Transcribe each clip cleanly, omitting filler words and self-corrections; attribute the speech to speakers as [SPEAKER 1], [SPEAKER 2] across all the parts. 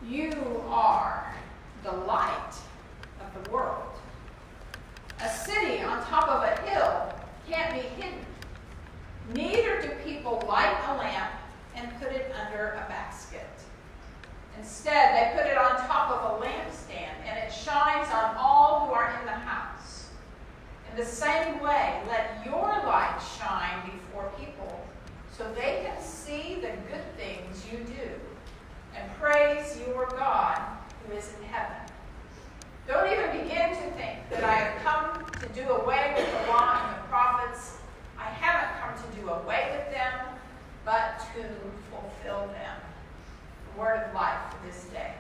[SPEAKER 1] You are the light of the world. A city on top of a hill can't be hidden. Neither do people light a lamp and put it under a basket. Instead, they put it on top of a lampstand, and it shines on all who are in the house. In the same way, let your light shine before people, so they can see the good things you do and praise your God who is in heaven. Don't even begin to think that I have come to do away with the law and the prophets. I haven't come to do away with them, but to fulfill them. The word of life for this day.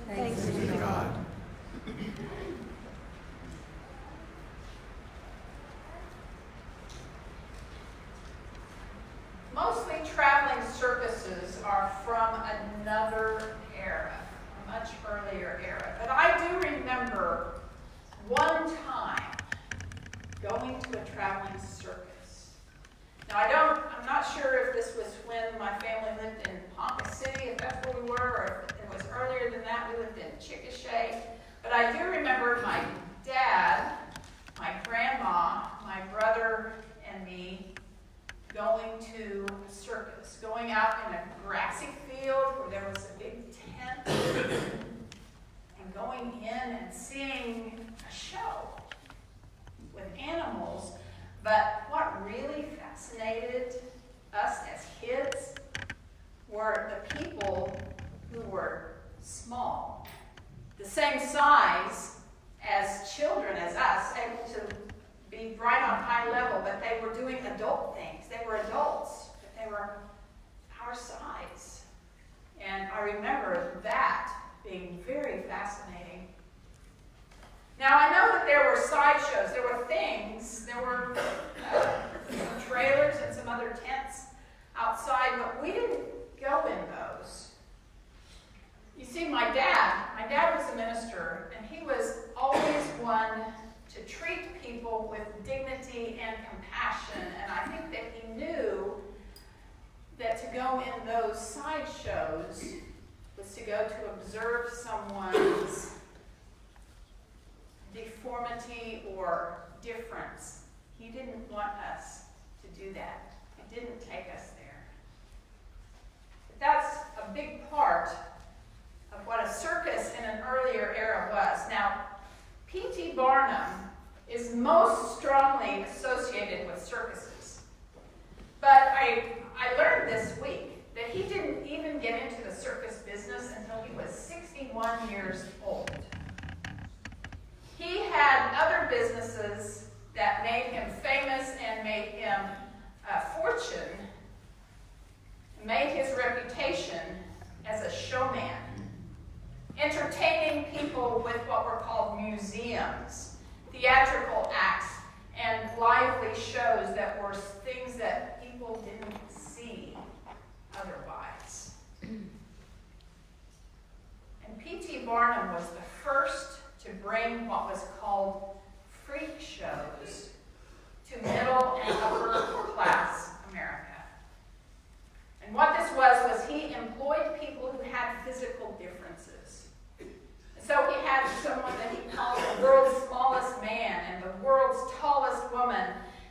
[SPEAKER 2] Thanks be to God.
[SPEAKER 1] Mostly traveling circuses are from another era, a much earlier era. But I do remember one time going to a traveling circus. Now I'm not sure if this was when my family lived in Ponca City, if that's where we were, or if it was earlier than that. We lived in Chickasha. But I do remember my dad, my grandma, my brother, and me going to a circus, going out in a grassy field where there was a big tent, and going in and seeing a show with animals. But what really fascinated us as kids were the people who were small, the same size as children as us, able to be right on high level, but they were doing adult things. They were adults, but they were our size. And I remember that being very fascinating. Now, I know that there were sideshows. There were things. There were some trailers and some other tents outside, but we didn't go in those. You see, my dad was a minister, and he was always one to treat people with dignity and compassion. And I think that he knew that to go in those sideshows was to go to observe someone's deformity or difference. He didn't want us to do that. He didn't take us there. But that's a big part of what a circus in an earlier era was. Now, P.T. Barnum is most strongly associated with circuses. But I learned this week that he didn't even get into the circus business until he was 61 years old. He had other businesses that made him famous and made him a fortune, made his reputation as a showman, entertaining people with what were called museums, theatrical acts, and lively shows that were things that people didn't see otherwise. And P.T. Barnum was the first to bring what was called freak shows to middle and upper class America. And what this was he employed people who had physical differences. And so he had someone that he called the world's smallest man and the world's tallest woman,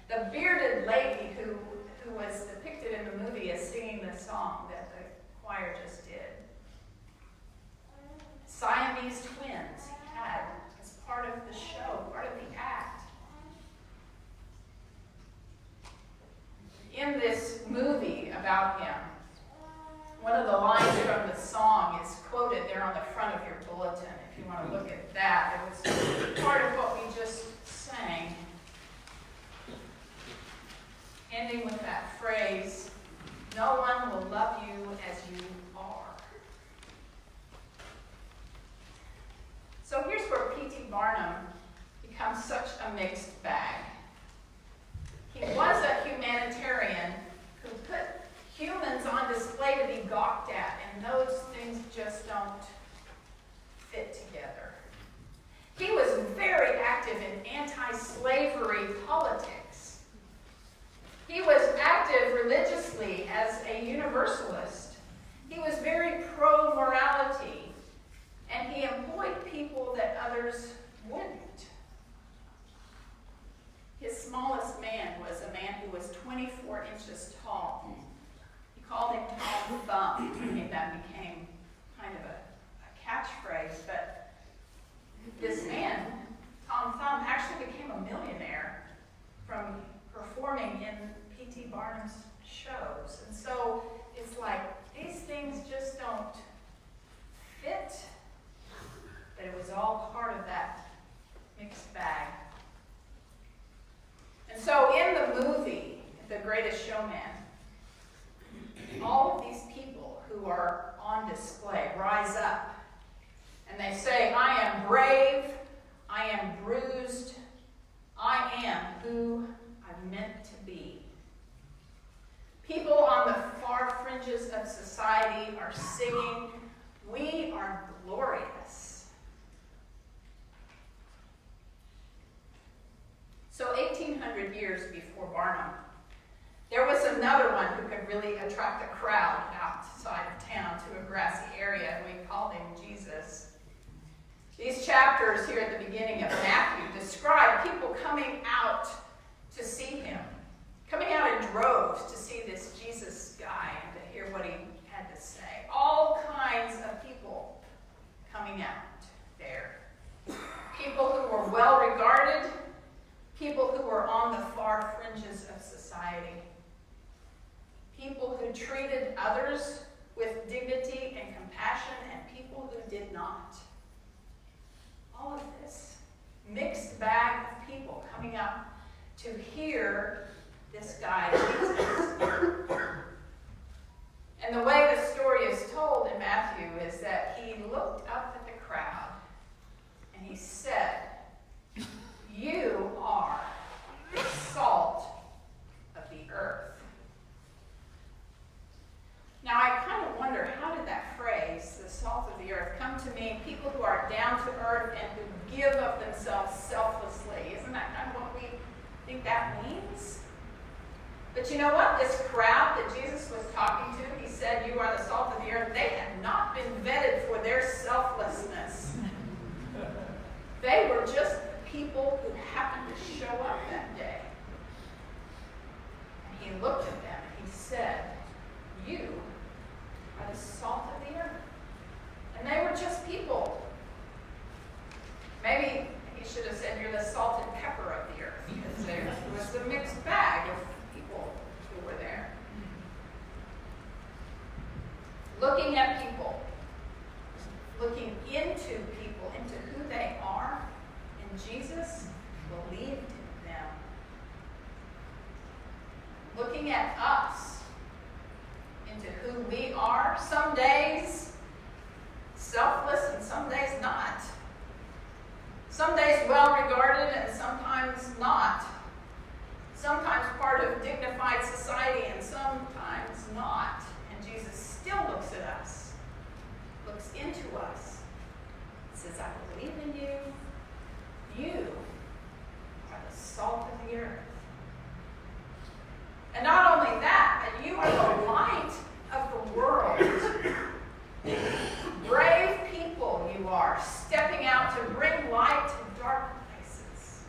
[SPEAKER 1] the bearded lady who was depicted in the movie as singing the song that the choir just did. Siamese twins he had as part of the show, part of the act. In this movie about him, one of the lines from the song is quoted there on the front of your bulletin, if you want to look at that. It was part of what we just sang, ending with that phrase, "No one will love you as you are." So here's where P.T. Barnum becomes such a mixed bag. He was a humanitarian who put humans on display to be gawked at, and those things just don't fit together. He was very active in anti-slavery politics. He was active religiously as a universalist. He was very pro-morality society are singing, "We are glorious." So 1800 years before Barnum, there was another one who could really attract a crowd outside of town to a grassy area, and we called him Jesus. These chapters here at the beginning of Matthew describe people coming out to see him, coming out in droves to see this Jesus guy and to hear what he had to say. All kinds of people coming out there. People who were well regarded, people who were on the far fringes of society, people who treated others with dignity and compassion, and people who did not. All of this mixed bag of people coming out to hear this guy, Jesus. And the way the story is told in Matthew is that he looked up at the crowd and he said, "You are the salt of the earth." Now, I kind of wonder, how did that phrase, the salt of the earth, come to mean people who are down to earth and who give of themselves selflessly? Isn't that kind of what we think that means? But you know what? This crowd that Jesus was talking to, he said, "You are the salt of the earth." They had not been vetted for their selflessness. They were just people who happened to show up that day. And he looked at them and he said, "You are the salt of the earth." And they were just people. Maybe he should have said, "You're the salt and pepper of the earth," because there was a mixed bag of people who were there. Looking at people, looking into people, into who they are, and Jesus believed in them. Looking at us, into who we are, some days selfless and some days not. Some days well regarded and sometimes not. Sometimes part of dignified society and sometimes not. And Jesus still looks at us, looks into us, says, "I believe in you. You are the salt of the earth." And not only that, but you are the light of the world. Brave people you are, stepping out to bring light to dark places.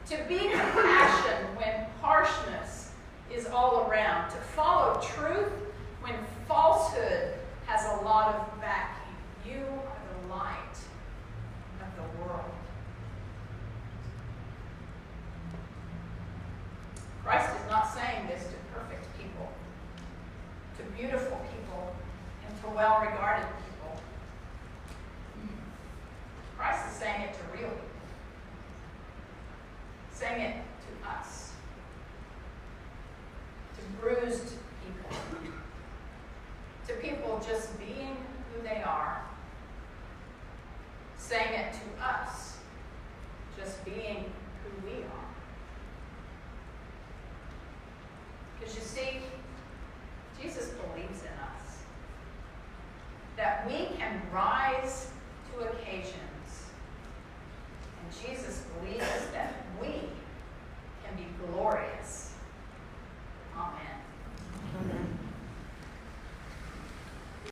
[SPEAKER 1] To be compassion when harshness is all around. To follow truth when falsehood has a lot of backing. You are the light of the world. Christ is not saying this to perfect people, to beautiful people, and to well-regarded people. Christ is saying it to real people, saying it to us, to bruised people, to people just being who they are, saying it to us, just being who we are. Because you see, Jesus believes in us, that we can rise to occasions, and Jesus